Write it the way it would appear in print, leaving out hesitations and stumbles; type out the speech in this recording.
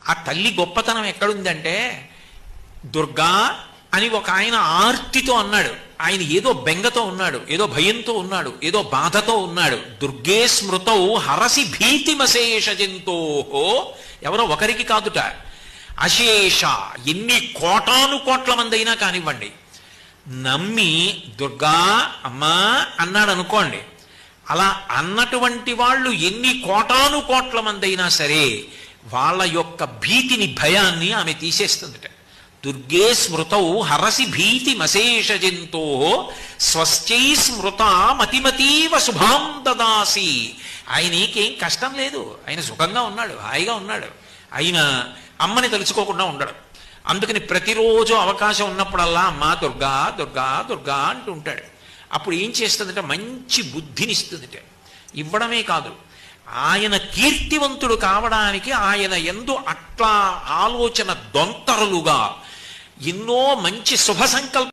ఆ తల్లి గొప్పతనం ఎక్కడుందంటే, దుర్గా అని ఒక ఆయన ఆర్తితో అన్నాడు. ఆయన ఏదో బెంగతో ఉన్నాడు, ఏదో భయంతో ఉన్నాడు, ఏదో బాధతో ఉన్నాడు. దుర్గే స్మృతౌ హరసి భీతిమశేష జంతోహో. ఎవరో ఒకరికి కాదుట, అశేష ఎన్ని కోటాను కోట్ల మంది అయినా కానివ్వండి, నమ్మి దుర్గా అమ్మా అన్నాడు అనుకోండి, అలా అన్నటువంటి వాళ్ళు ఎన్ని కోటాను కోట్ల మంది అయినా సరే వాళ్ళ యొక్క భీతిని, భయాన్ని ఆమె తీసేస్తుందిట. దుర్గే స్మృతౌ హరసి భీతిమశేష జంతో స్వశ్చై స్మృత మతిమతీవ శుభాం దదాసి. ఆయనకేం కష్టం లేదు, ఆయన సుఖంగా ఉన్నాడు, హాయిగా ఉన్నాడు. ఆయన అమ్మని తలుచుకోకుండా ఉండడు. అందుకని ప్రతిరోజు అవకాశం ఉన్నప్పుడల్లా అమ్మా దుర్గా దుర్గా దుర్గా అంటూ ఉంటాడు. అప్పుడు ఏం చేస్తుందంటే మంచి బుద్ధినిస్తుందిట. ఇవ్వడమే కాదు, ఆయన కీర్తివంతుడు కావడానికి ఆయన యందు అట్లా ఆలోచన దొంతరులుగా ఎన్నో మంచి శుభ సంకల్ప